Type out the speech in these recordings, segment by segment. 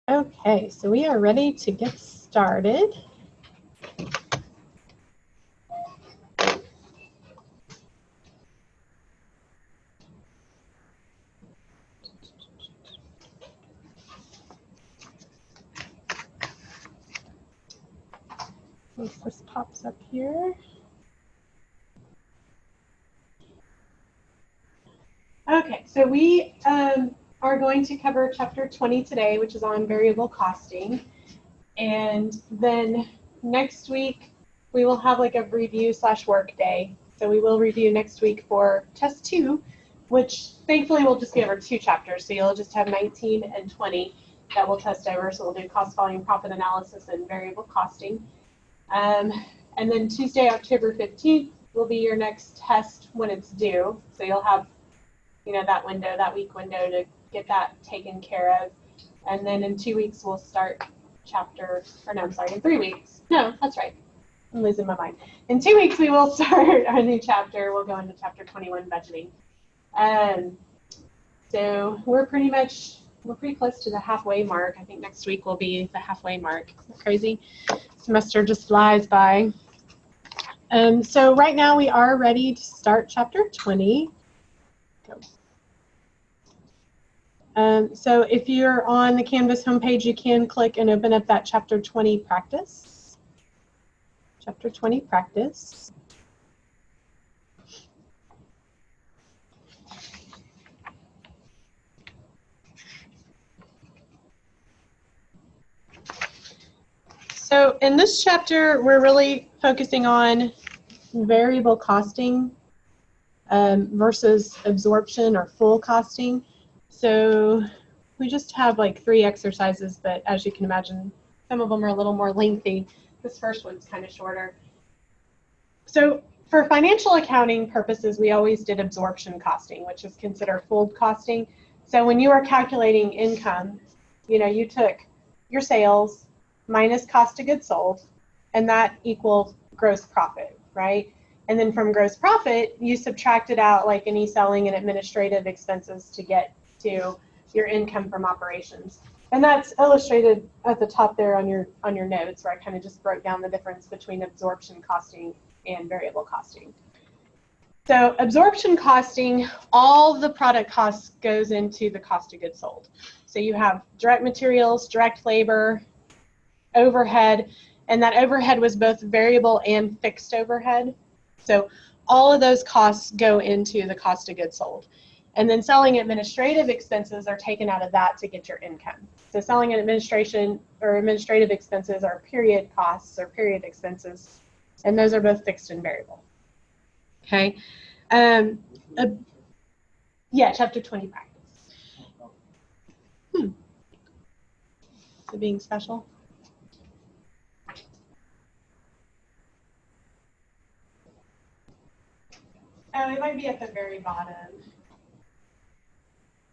Okay, so we are ready to get started. Once this pops up here. Okay, so we are going to cover chapter 20 today, which is on variable costing. And then next week, we will have like a review / work day. So we will review next week for test 2, which thankfully will just be over 2 chapters. So you'll just have 19 and 20 that we'll test over. So we'll do cost, volume, profit analysis, and variable costing. And then Tuesday, October 15th will be your next test when it's due. So you'll have, that week window to get that taken care of. And then in 2 weeks, we'll start in 3 weeks. No, that's right. I'm losing my mind. In 2 weeks, we will start our new chapter. We'll go into chapter 21, budgeting. So we're pretty close to the halfway mark. I think next week will be the halfway mark. Isn't that crazy? Semester just flies by. So right now we are ready to start chapter 20. Go. So if you're on the Canvas homepage, you can click and open up that chapter 20 practice. Chapter 20 practice. So in this chapter, we're really focusing on variable costing versus absorption or full costing. So we just have like 3 exercises, but as you can imagine, some of them are a little more lengthy. This first one's kind of shorter. So for financial accounting purposes, we always did absorption costing, which is considered full costing. So when you are calculating income, you took your sales minus cost of goods sold, and that equals gross profit, right? And then from gross profit, you subtracted out like any selling and administrative expenses to get to your income from operations. And that's illustrated at the top there on your notes, where I kind of just broke down the difference between absorption costing and variable costing. So absorption costing, all the product costs goes into the cost of goods sold. So you have direct materials, direct labor, overhead, and that overhead was both variable and fixed overhead. So all of those costs go into the cost of goods sold. And then selling administrative expenses are taken out of that to get your income. So selling and administrative expenses are period costs or period expenses, and those are both fixed and variable. Okay. Yeah, chapter 20 practice. Is it being special? Oh, it might be at the very bottom.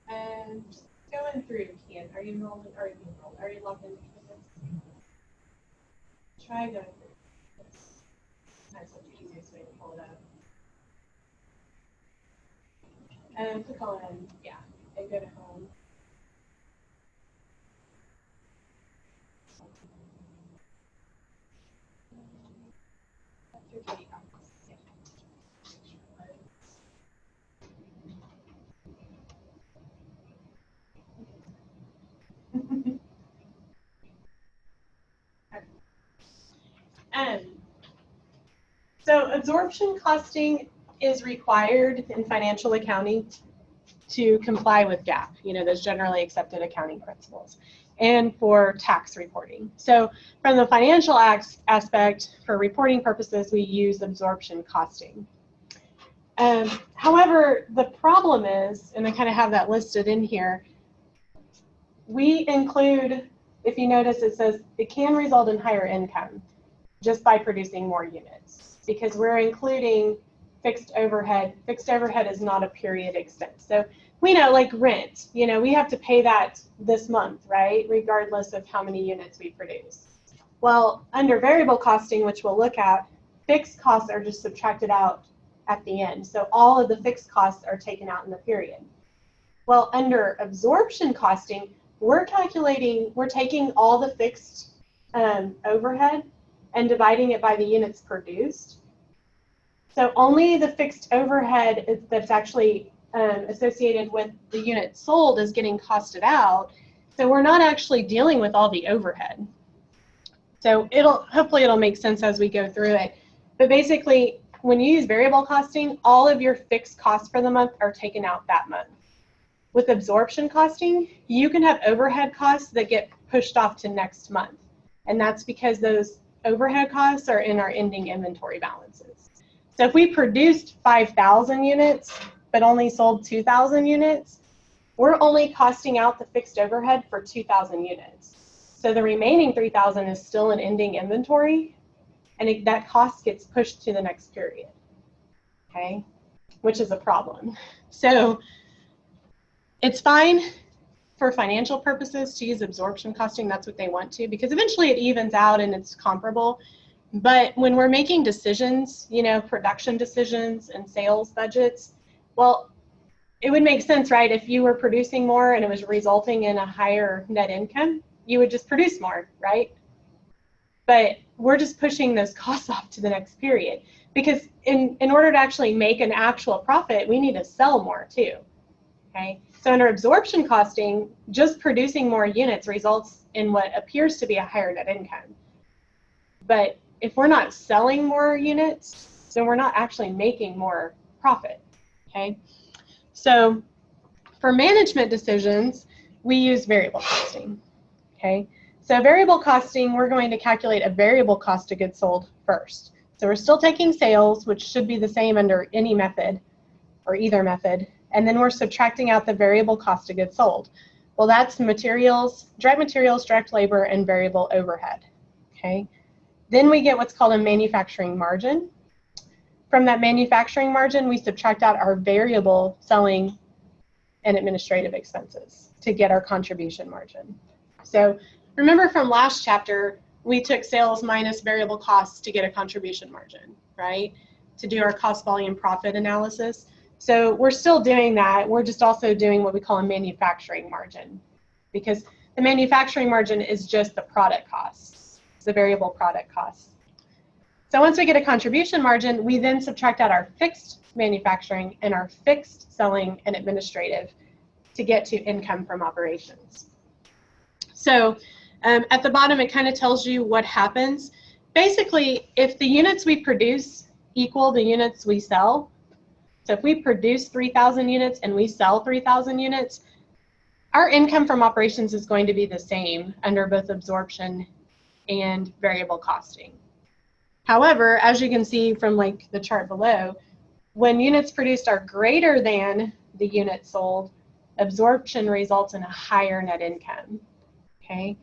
And going through, Kian, are you enrolled? Are you logged into this? Try going through this. That's the easiest way to pull it up. And click on, yeah, and go to home. So absorption costing is required in financial accounting to comply with GAAP, those generally accepted accounting principles, and for tax reporting. So from the financial aspect, for reporting purposes, we use absorption costing. However, the problem is, and I kind of have that listed in here, we include, if you notice, it says it can result in higher income just by producing more units, because we're including fixed overhead. Fixed overhead is not a period expense. So we know, like rent, we have to pay that this month, right? Regardless of how many units we produce. Well, under variable costing, which we'll look at, fixed costs are just subtracted out at the end. So all of the fixed costs are taken out in the period. Well, under absorption costing, we're taking all the fixed overhead and dividing it by the units produced. So only the fixed overhead that's actually associated with the units sold is getting costed out. So we're not actually dealing with all the overhead. So hopefully it'll make sense as we go through it. But basically, when you use variable costing, all of your fixed costs for the month are taken out that month. With absorption costing, you can have overhead costs that get pushed off to next month. And that's because those overhead costs are in our ending inventory balances. So if we produced 5,000 units, but only sold 2,000 units, we're only costing out the fixed overhead for 2,000 units. So the remaining 3,000 is still in ending inventory, and that cost gets pushed to the next period, okay, which is a problem. So it's fine for financial purposes to use absorption costing. That's what they want to, because eventually it evens out and it's comparable. But when we're making decisions, you know, production decisions and sales budgets, well, it would make sense, right? If you were producing more and it was resulting in a higher net income, you would just produce more, right? But we're just pushing those costs off to the next period, because in order to actually make an actual profit, we need to sell more too, okay? So under absorption costing, just producing more units results in what appears to be a higher net income. But if we're not selling more units, then we're not actually making more profit, okay? So for management decisions, we use variable costing, okay? So variable costing, we're going to calculate a variable cost of goods sold first. So we're still taking sales, which should be the same under any method or either method, and then we're subtracting out the variable cost of goods sold. Well, that's materials, direct labor, and variable overhead, okay? Then we get what's called a manufacturing margin. From that manufacturing margin, we subtract out our variable selling and administrative expenses to get our contribution margin. So remember from last chapter, we took sales minus variable costs to get a contribution margin, right? To do our cost volume profit analysis. So we're still doing that. We're just also doing what we call a manufacturing margin, because the manufacturing margin is just the product costs, the variable product costs. So once we get a contribution margin, we then subtract out our fixed manufacturing and our fixed selling and administrative to get to income from operations. So at the bottom, it kind of tells you what happens. Basically, if the units we produce equal the units we sell, so if we produce 3,000 units and we sell 3,000 units, our income from operations is going to be the same under both absorption and variable costing. However, as you can see from like the chart below, when units produced are greater than the units sold, absorption results in a higher net income, okay?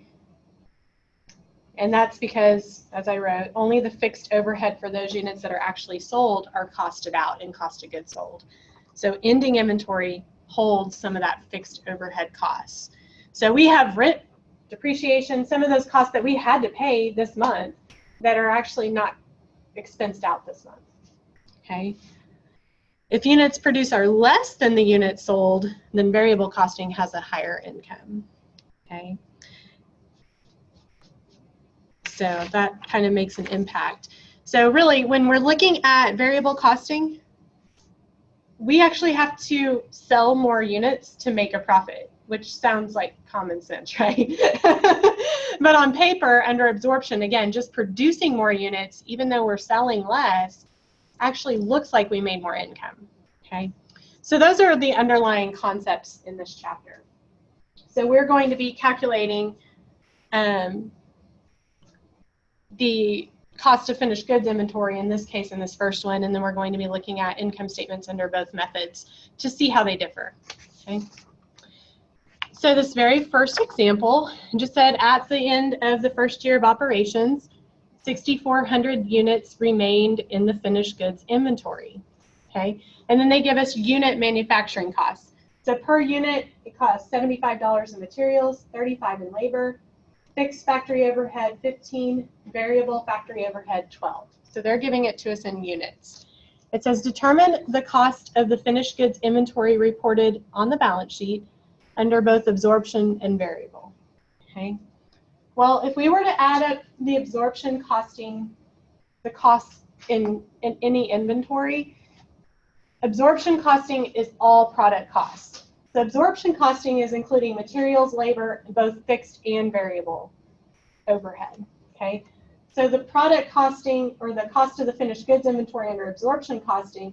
And that's because, as I wrote, only the fixed overhead for those units that are actually sold are costed out in cost of goods sold. So ending inventory holds some of that fixed overhead costs. So we have rent, depreciation, some of those costs that we had to pay this month that are actually not expensed out this month, okay? If units produced are less than the units sold, then variable costing has a higher income, okay? So that kind of makes an impact. So really, when we're looking at variable costing, we actually have to sell more units to make a profit, which sounds like common sense, right? But on paper, under absorption, again, just producing more units, even though we're selling less, actually looks like we made more income, okay? So those are the underlying concepts in this chapter. So we're going to be calculating the cost of finished goods inventory in this case, in this first one, and then we're going to be looking at income statements under both methods to see how they differ, okay? So this very first example just said at the end of the first year of operations, 6,400 units remained in the finished goods inventory, okay? And then they give us unit manufacturing costs. So per unit, it costs $75 in materials, $35 in labor, fixed factory overhead 15, variable factory overhead 12. So they're giving it to us in units. It says determine the cost of the finished goods inventory reported on the balance sheet under both absorption and variable. Okay. Well, if we were to add up the absorption costing, the costs in any inventory, absorption costing is all product costs. So absorption costing is including materials, labor, both fixed and variable overhead. Okay. So the product costing, or the cost of the finished goods inventory under absorption costing,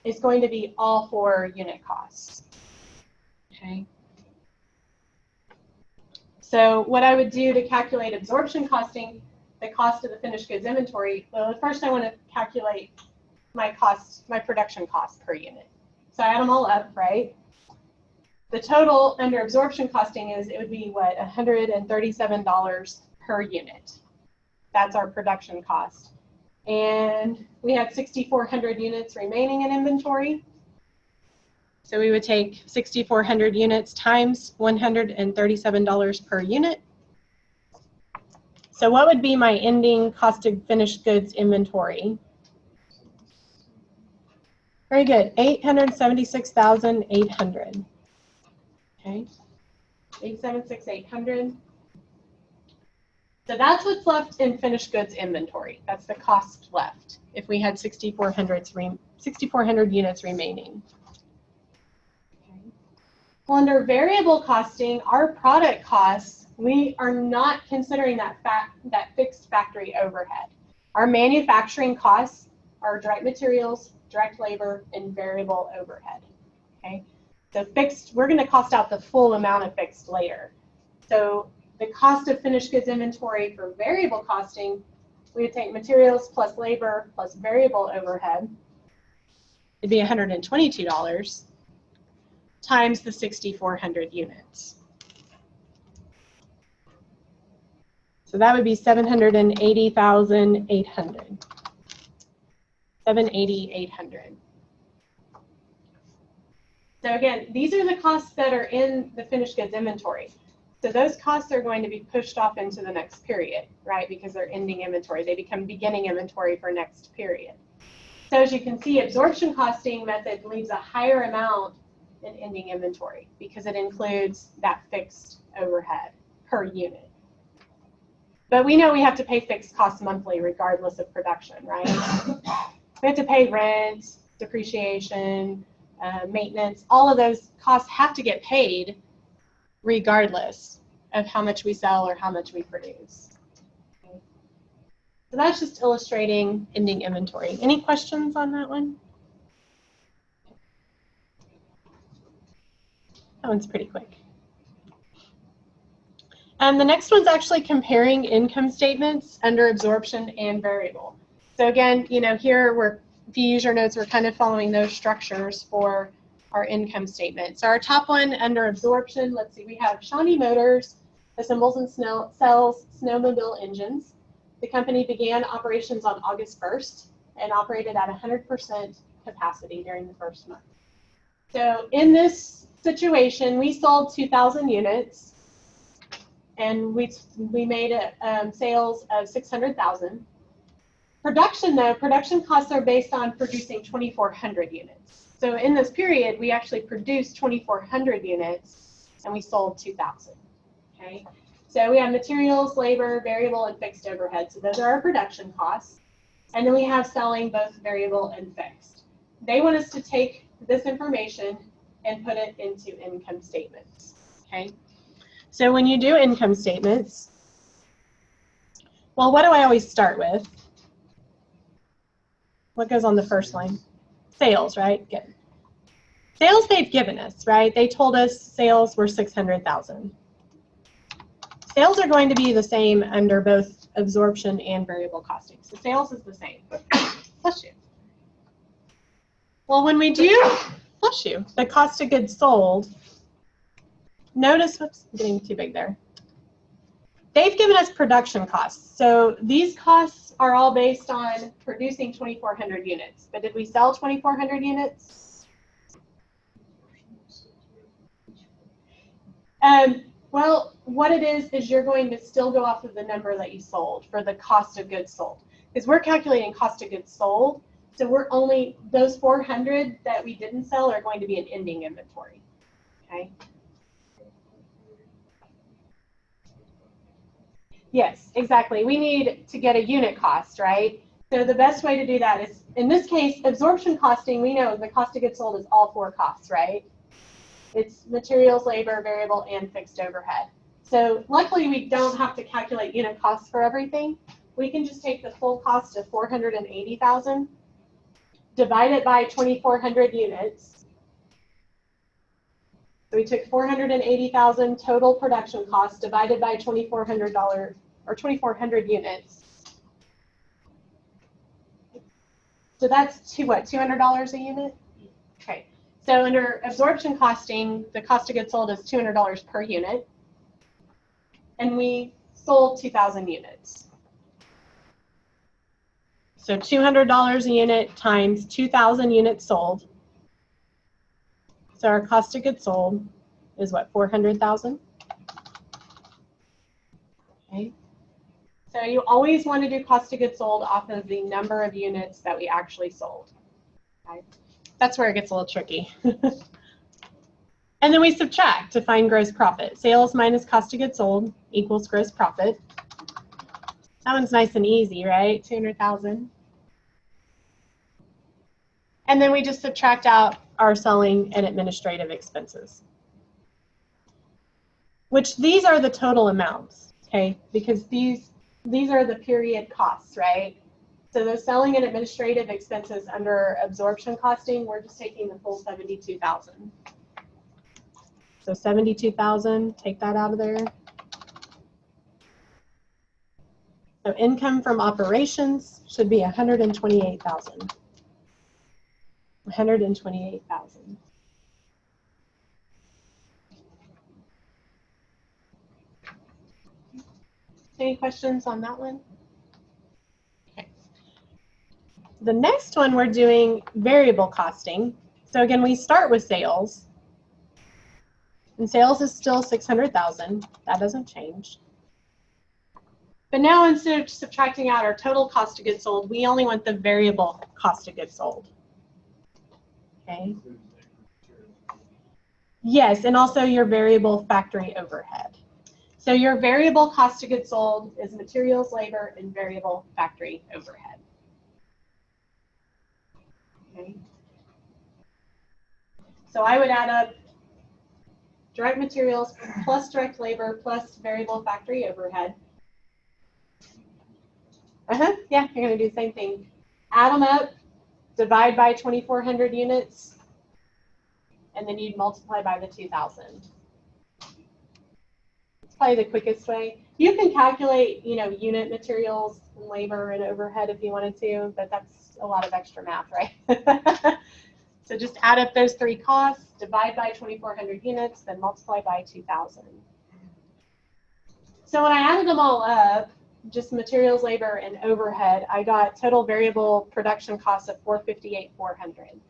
is going to be all for unit costs. Okay. So what I would do to calculate absorption costing, the cost of the finished goods inventory, well, first I want to calculate my cost, my production cost per unit. So I add them all up, right? The total under absorption costing is, it would be what, $137 per unit. That's our production cost. And we had 6,400 units remaining in inventory. So we would take 6,400 units times $137 per unit. So what would be my ending cost of finished goods inventory? Very good, 876,800. Okay, 876,800. So that's what's left in finished goods inventory. That's the cost left if we had 6,400 units remaining. Okay. Well, under variable costing, our product costs, we are not considering that fixed factory overhead. Our manufacturing costs are direct materials, direct labor, and variable overhead. Okay. So fixed, we're going to cost out the full amount of fixed later. So the cost of finished goods inventory for variable costing, we would take materials plus labor plus variable overhead. It'd be $122 times the 6,400 units. So that would be 780,800. 780,800. So again, these are the costs that are in the finished goods inventory. So those costs are going to be pushed off into the next period, right? Because they're ending inventory. They become beginning inventory for next period. So as you can see, absorption costing method leaves a higher amount in ending inventory because it includes that fixed overhead per unit. But we know we have to pay fixed costs monthly regardless of production, right? We have to pay rent, depreciation, maintenance. All of those costs have to get paid regardless of how much we sell or how much we produce. Okay. So that's just illustrating ending inventory. Any questions on that one? That one's pretty quick. And the next one's actually comparing income statements under absorption and variable. So again, you know, here if you use your notes, we're kind of following those structures for our income statement. So our top one under absorption, let's see, we have Shawnee Motors assembles and sells snowmobile engines. The company began operations on August 1st and operated at 100% capacity during the first month. So in this situation, we sold 2,000 units and we made sales of 600,000. Production though, production costs are based on producing 2,400 units. So in this period, we actually produced 2,400 units and we sold 2,000. Okay, so we have materials, labor, variable, and fixed overhead. So those are our production costs. And then we have selling, both variable and fixed. They want us to take this information and put it into income statements. Okay, so when you do income statements, well, what do I always start with? What goes on the first line? Sales, right? Good. Sales they've given us, right? They told us sales were 600,000. Sales are going to be the same under both absorption and variable costing. So sales is the same. Bless you. Well, when we do, bless you, the cost of goods sold, notice, whoops, I'm getting too big there. They've given us production costs. So these costs are all based on producing 2,400 units. But did we sell 2,400 units? Well, what it is you're going to still go off of the number that you sold for the cost of goods sold. Because we're calculating cost of goods sold. So we're only, those 400 that we didn't sell are going to be an ending inventory. Okay. Yes, exactly. We need to get a unit cost, right? So the best way to do that is, in this case, absorption costing, we know the cost of goods sold is all four costs, right? It's materials, labor, variable, and fixed overhead. So luckily we don't have to calculate unit costs for everything. We can just take the full cost of 480,000, divide it by 2,400 units. So we took 480,000 total production costs divided by $2,400 or 2,400 units. So that's what, $200 a unit? Okay. So under absorption costing, the cost of goods sold is $200 per unit. And we sold 2,000 units. So $200 a unit times 2,000 units sold. So our cost of goods sold is what, 400,000? Okay. So you always want to do cost of goods sold off of the number of units that we actually sold. Okay. That's where it gets a little tricky. And then we subtract to find gross profit. Sales minus cost of goods sold equals gross profit. That one's nice and easy, right? 200,000. And then we just subtract out our selling and administrative expenses, which these are the total amounts, okay? Because these are the period costs, right? So those selling and administrative expenses under absorption costing, we're just taking the full 72,000. So 72,000, take that out of there. So income from operations should be 128,000. 128,000. Any questions on that one? Okay. The next one we're doing variable costing. So again, we start with sales. And sales is still 600,000. That doesn't change. But now instead of subtracting out our total cost of goods sold, we only want the variable cost of goods sold. Okay. Yes, and also your variable factory overhead. So your variable cost of goods sold is materials, labor, and variable factory overhead. Okay. So I would add up direct materials plus direct labor plus variable factory overhead. Yeah, you're going to do the same thing. Add them up, divide by 2,400 units, and then you'd multiply by the 2,000. It's probably the quickest way. You can calculate, unit materials and labor and overhead if you wanted to, but that's a lot of extra math, right? So just add up those three costs, divide by 2,400 units, then multiply by 2,000. So when I added them all up, just materials, labor, and overhead, I got total variable production costs of 458,400.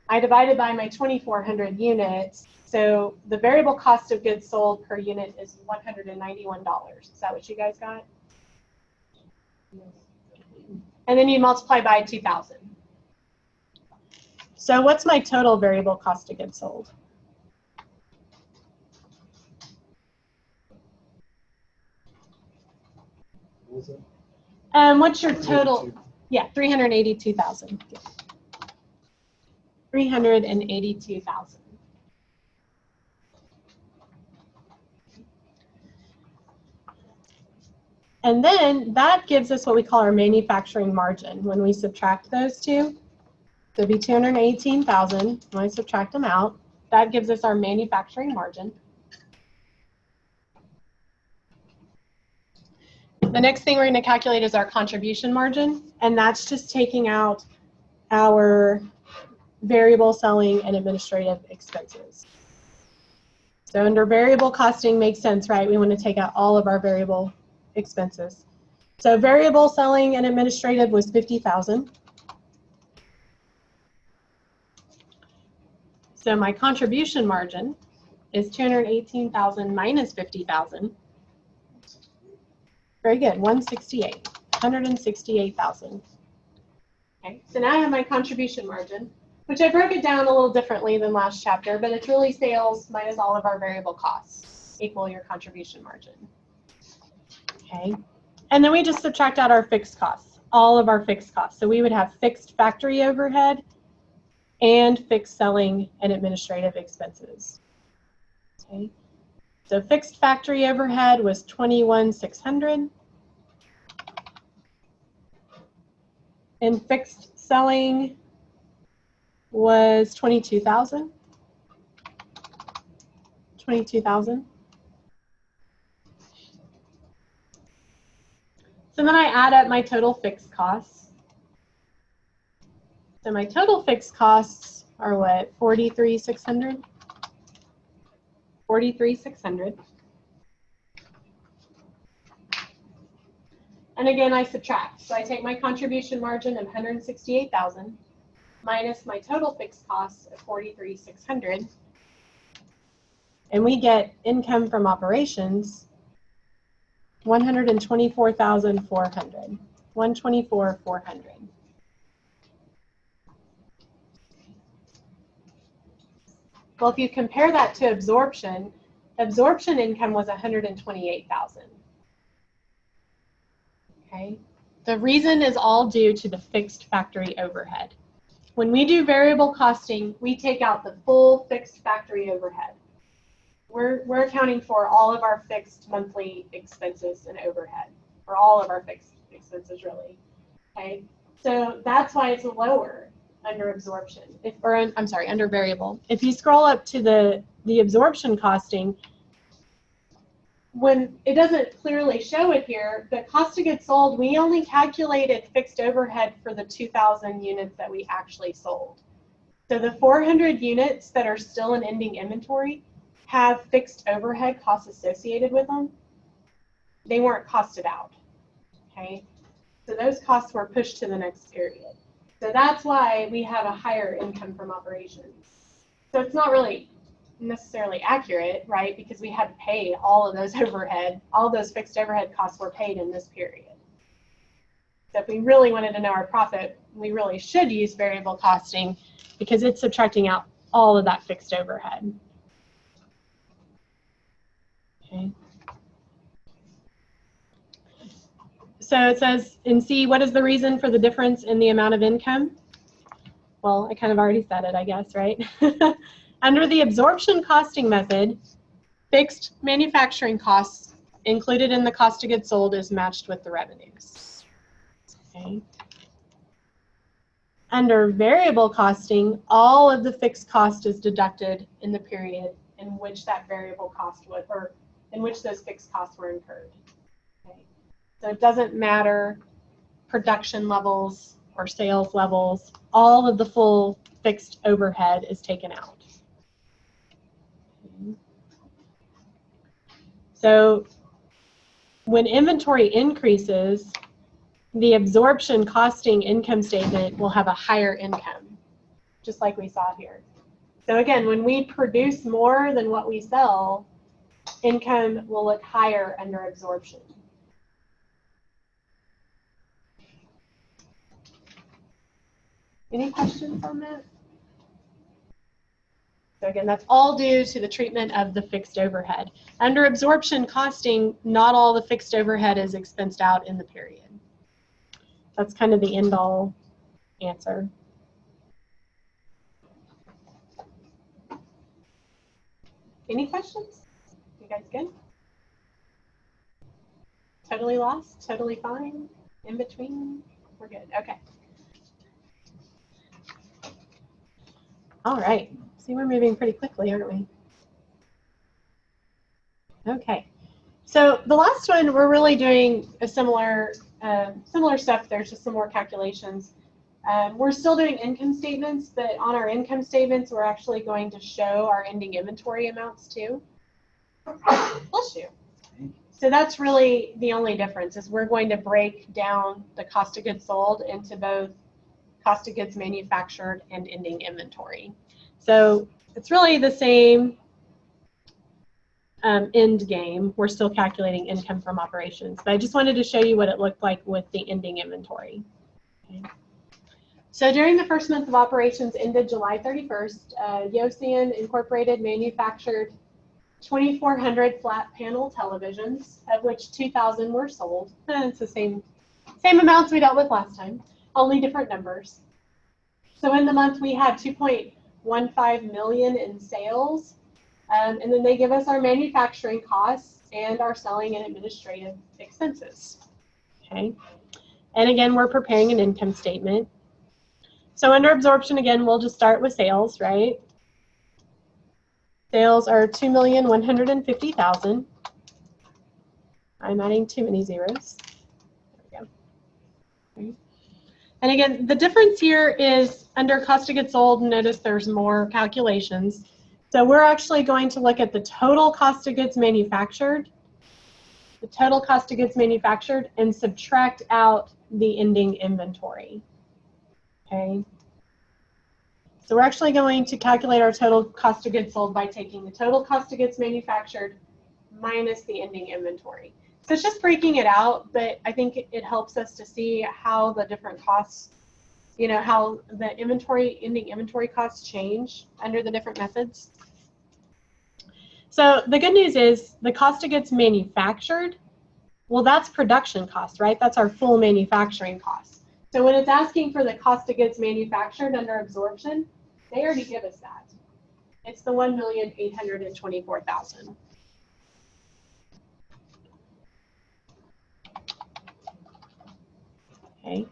I divided by my 2,400 units, so the variable cost of goods sold per unit is $191. Is that what you guys got? And then you multiply by 2,000. So what's my total variable cost of goods sold? What's your total? Yeah, 382,000. 382,000. And then that gives us what we call our manufacturing margin when we subtract those two. So it'd be 218,000 when I subtract them out. That gives us our manufacturing margin. The next thing we're going to calculate is our contribution margin, and that's just taking out our variable selling and administrative expenses. So under variable costing makes sense, right? We want to take out all of our variable expenses. So variable selling and administrative was 50,000. So my contribution margin is 218,000 minus 50,000. Very good, 168,000. Okay, so now I have my contribution margin, which I broke it down a little differently than last chapter, but it's really sales minus all of our variable costs equal your contribution margin. Okay. And then we just subtract out our fixed costs, all of our fixed costs. So we would have fixed factory overhead and fixed selling and administrative expenses. Okay. So fixed factory overhead was $21,600. And fixed selling was $22,000. $22,000. So then I add up my total fixed costs. So my total fixed costs are what? $43,600. $43,600. And again, I subtract. So I take my contribution margin of $168,000 minus my total fixed costs of $43,600. And we get income from operations, $124,400. $124,400. Well, if you compare that to absorption, absorption income was $128,000. Okay. The reason is all due to the fixed factory overhead. When we do variable costing, we take out the full fixed factory overhead. We're accounting for all of our fixed monthly expenses and overhead, or all of our fixed expenses, really. Okay. So that's why it's lower under absorption, under variable. If you scroll up to the absorption costing, when it doesn't clearly show it here, the cost of goods sold, we only calculated fixed overhead for the 2,000 units that we actually sold. So the 400 units that are still in ending inventory have fixed overhead costs associated with them. They weren't costed out. Okay, so those costs were pushed to the next period. So that's why we have a higher income from operations. So it's not really necessarily accurate, right? Because we had to pay all of those overhead, all those fixed overhead costs were paid in this period. So if we really wanted to know our profit, we really should use variable costing because it's subtracting out all of that fixed overhead. Okay. So it says in C, what is the reason for the difference in the amount of income? Well, I kind of already said it, I guess, right? Under the absorption costing method, fixed manufacturing costs included in the cost of goods sold is matched with the revenues. Okay. Under variable costing, all of the fixed cost is deducted in the period in which that variable cost was, or in which those fixed costs were incurred. Okay. So it doesn't matter production levels or sales levels, all of the full fixed overhead is taken out. Okay. So when inventory increases, the absorption costing income statement will have a higher income, just like we saw here. So again, when we produce more than what we sell, income will look higher under absorption. Any questions on that? So again, that's all due to the treatment of the fixed overhead. Under absorption costing, not all the fixed overhead is expensed out in the period. That's kind of the end-all answer. Any questions? You guys good? Totally lost? Totally fine? In between? We're good. Okay. All right. See, we're moving pretty quickly, aren't we? Okay. So the last one, we're really doing a similar stuff. There's just some more calculations. We're still doing income statements, but on our income statements, we're actually going to show our ending inventory amounts too. Bless you. So that's really the only difference, is we're going to break down the cost of goods sold into both cost of goods manufactured and ending inventory. So it's really the same end game. We're still calculating income from operations, but I just wanted to show you what it looked like with the ending inventory. Okay. So during the first month of operations ended July 31st, Yosan Incorporated manufactured 2,400 flat panel televisions, of which 2,000 were sold. It's the same amounts we dealt with last time, only different numbers. So in the month we had 2.15 million in sales, and then they give us our manufacturing costs and our selling and administrative expenses. Okay, and again we're preparing an income statement. So under absorption, again, we'll just start with sales, right? Sales are 2,150,000. I'm adding too many zeros. There we go. Okay. And again, the difference here is under cost of goods sold, notice there's more calculations. So we're actually going to look at the total cost of goods manufactured, and subtract out the ending inventory. Okay. So we're actually going to calculate our total cost of goods sold by taking the total cost of goods manufactured minus the ending inventory. So it's just breaking it out, but I think it helps us to see how the different costs, how the ending inventory costs change under the different methods. So the good news is the cost of goods manufactured, well, that's production cost, right? That's our full manufacturing cost. So when it's asking for the cost of goods manufactured under absorption, they already give us that. It's the 1,824,000. Okay,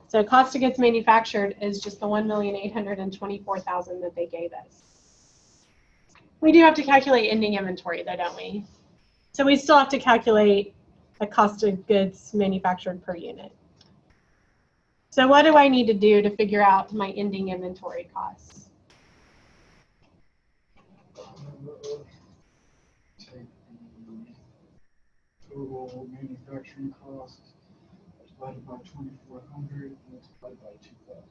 so cost of goods manufactured is just the 1,824,000 that they gave us. We do have to calculate ending inventory though, don't we? So we still have to calculate the cost of goods manufactured per unit. So what do I need to do to figure out my ending inventory costs? Take the total manufacturing cost divided by 2,400 and multiplied by 2,000.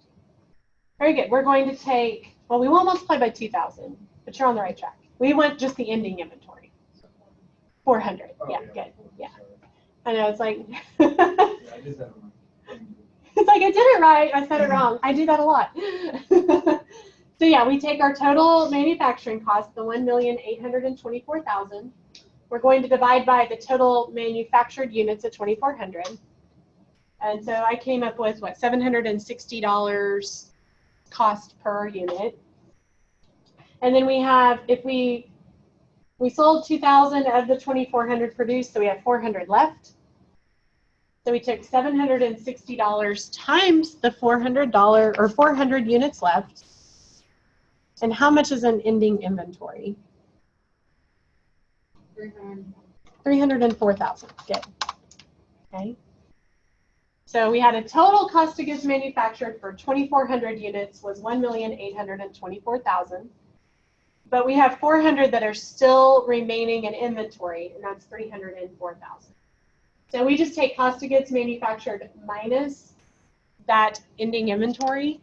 Very good. We're going to take, well, we won't multiply by 2,000, but you're on the right track. We want just the ending inventory. 400. Oh, yeah, good. Yeah. I know, it's like. Yeah, I did that wrong. It's like, I did it right. I said it wrong. I do that a lot. So yeah, we take our total manufacturing cost, the 1,824,000. We're going to divide by the total manufactured units at 2,400. And so I came up with, what, $760 cost per unit. And then we have, if we sold 2,000 of the 2,400 produced, so we have 400 left. So we took $760 times the $400 or 400 units left. And how much is an ending inventory? 304,000. Good. Okay. So we had a total cost of goods manufactured for 2,400 units was 1,824,000. But we have 400 that are still remaining in inventory, and that's 304,000. So we just take cost of goods manufactured minus that ending inventory,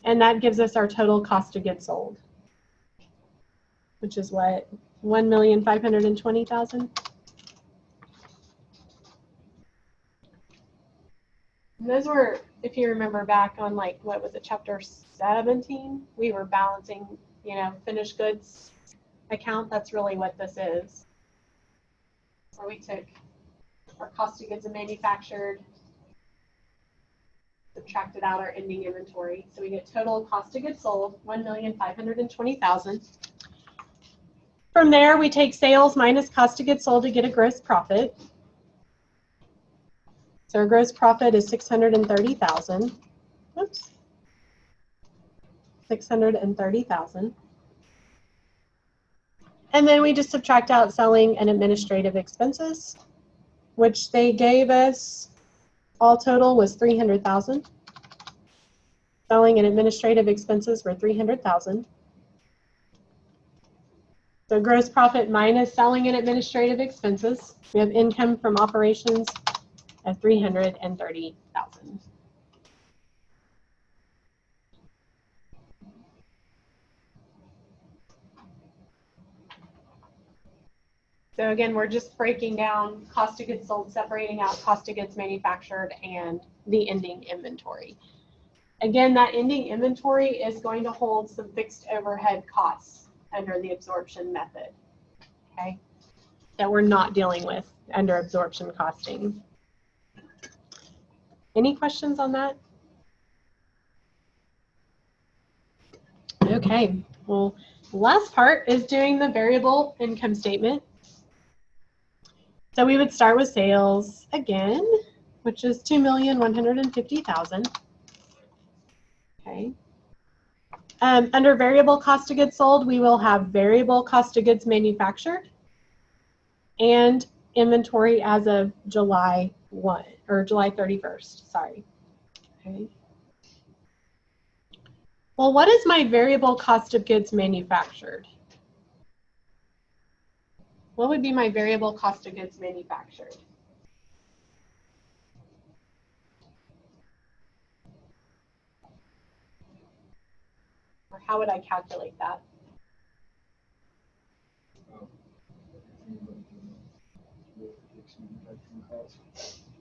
and that gives us our total cost of goods sold, which is what, 1,520,000. And those were, if you remember back on, like, what was it, chapter 17, we were balancing, finished goods account. That's really what this is, where we took our cost of goods and manufactured, subtracted out our ending inventory. So we get total cost of goods sold, 1,520,000. From there, we take sales minus cost of goods sold to get a gross profit. So our gross profit is 630,000. Oops. 630,000. And then we just subtract out selling and administrative expenses, which they gave us, all total was 300,000. Selling and administrative expenses were 300,000. So gross profit minus selling and administrative expenses, we have income from operations of 330,000. So again, we're just breaking down cost of goods sold, separating out cost of goods manufactured and the ending inventory. Again, that ending inventory is going to hold some fixed overhead costs under the absorption method. okay, that we're not dealing with under absorption costing. Any questions on that? Okay, well, the last part is doing the variable income statement. So we would start with sales again, which is $2,150,000. Okay. Under variable cost of goods sold, we will have variable cost of goods manufactured and inventory as of July 1 or July 31st. Sorry. Okay. Well, what is my variable cost of goods manufactured? What would be my variable cost of goods manufactured? Or how would I calculate that?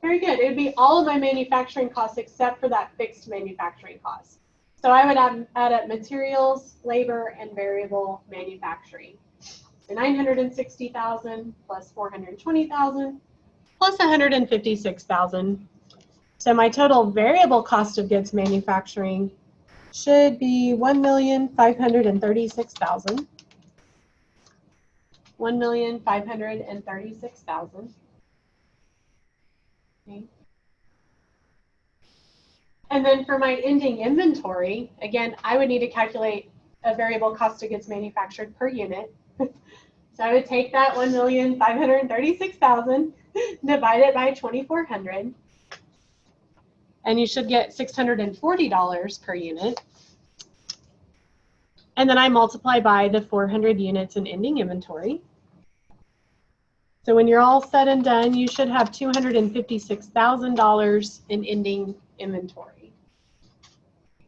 Very good. It would be all of my manufacturing costs except for that fixed manufacturing cost. So I would add up materials, labor, and variable manufacturing. So 960,000 plus 420,000 plus 156,000. So my total variable cost of goods manufacturing should be 1,536,000. 1,536,000. Okay. And then for my ending inventory, again, I would need to calculate a variable cost of goods manufactured per unit. So I would take that 1,536,000, divide it by 2,400, and you should get $640 per unit. And then I multiply by the 400 units in ending inventory. So when you're all said and done, you should have $256,000 in ending inventory.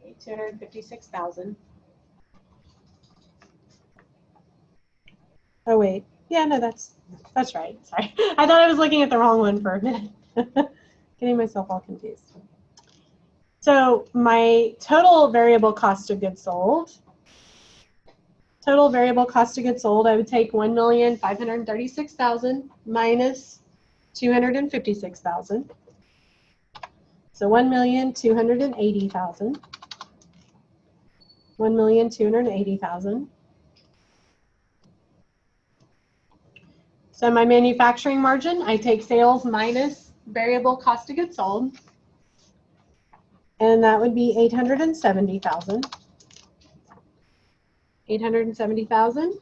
Okay, 256,000. Oh wait, yeah, no, that's right. Sorry, I thought I was looking at the wrong one for a minute. Getting myself all confused. So my total variable cost of goods sold. Total variable cost of goods sold, I would take 1,536,000 minus 256,000. So 1,280,000. 1,280,000. So my manufacturing margin, I take sales minus variable cost of goods sold, and that would be 870,000. 870,000.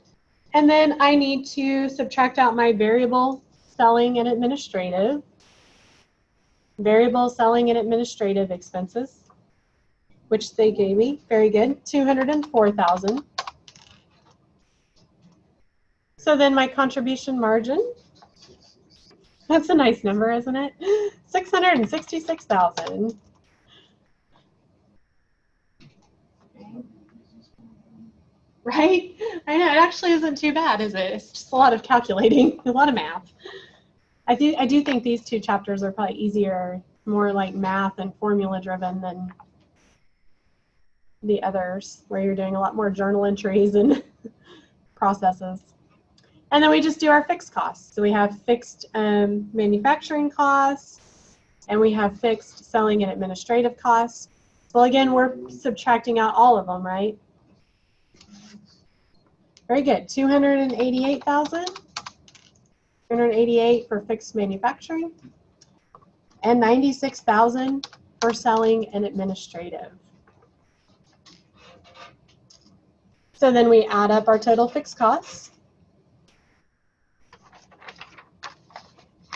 And then I need to subtract out my variable selling and administrative. Variable selling and administrative expenses, which they gave me. Very good. 204,000. So then my contribution margin, that's a nice number, isn't it? 666,000. Right? I know, it actually isn't too bad, is it? It's just a lot of calculating, a lot of math. I do think these two chapters are probably easier, more like math and formula driven than the others, where you're doing a lot more journal entries and processes. And then we just do our fixed costs. So we have fixed manufacturing costs, and we have fixed selling and administrative costs. Well, again, we're subtracting out all of them, right? Very good. 288,000. 288 for fixed manufacturing, and 96,000 for selling and administrative. So then we add up our total fixed costs.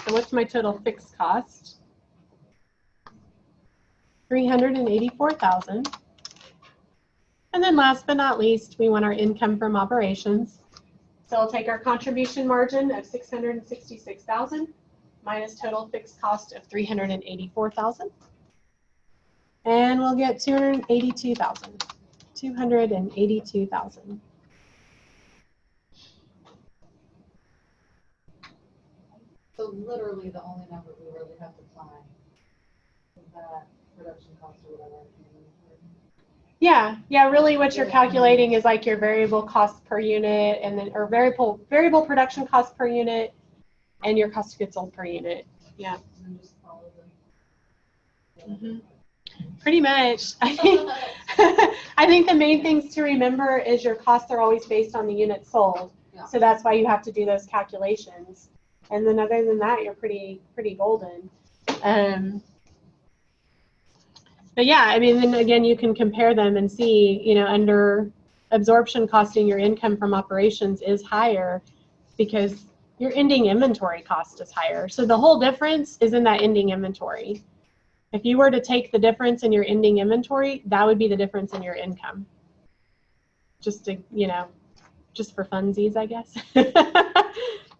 So what's my total fixed cost? 384,000. And then last but not least, we want our income from operations. So I'll take our contribution margin of 666,000 minus total fixed cost of 384,000. And we'll get 282,000. 282,000. So literally the only number we really have to find is that production cost or whatever. Yeah, really what you're calculating is like your variable cost per unit and then, or variable production cost per unit and your cost of goods sold per unit. Yeah. And just follow them. Mm-hmm. Pretty much. I think the main things to remember is your costs are always based on the units sold. Yeah. So that's why you have to do those calculations. And then other than that, you're pretty golden. But yeah, I mean, then again, you can compare them and see, you know, under absorption costing, your income from operations is higher because your ending inventory cost is higher. So the whole difference is in that ending inventory. If you were to take the difference in your ending inventory, that would be the difference in your income. Just to, you know, just for funsies, I guess.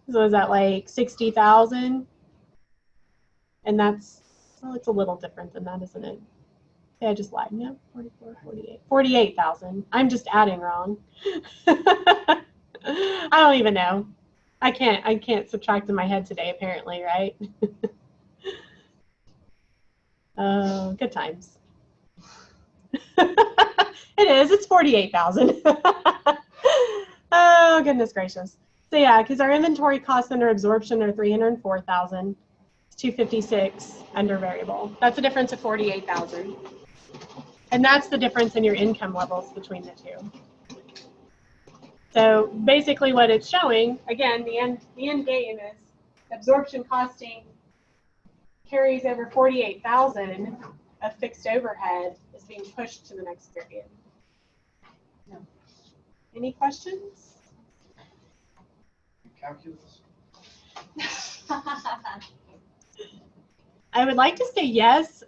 So is that like 60,000? And that's, well, it's a little different than that, isn't it? Yeah, I just lied. No, 44, 48. 48,000. I'm just adding wrong. I don't even know. I can't subtract in my head today, apparently, right? Oh, good times. It is. It's 48,000. Oh, goodness gracious. So yeah, because our inventory costs under absorption are 304,000. It's 256 under variable. That's a difference of 48,000. And that's the difference in your income levels between the two. So basically what it's showing, again, the end game is absorption costing carries over 48,000 of fixed overhead is being pushed to the next period. No. Any questions? Calculus. I would like to say yes.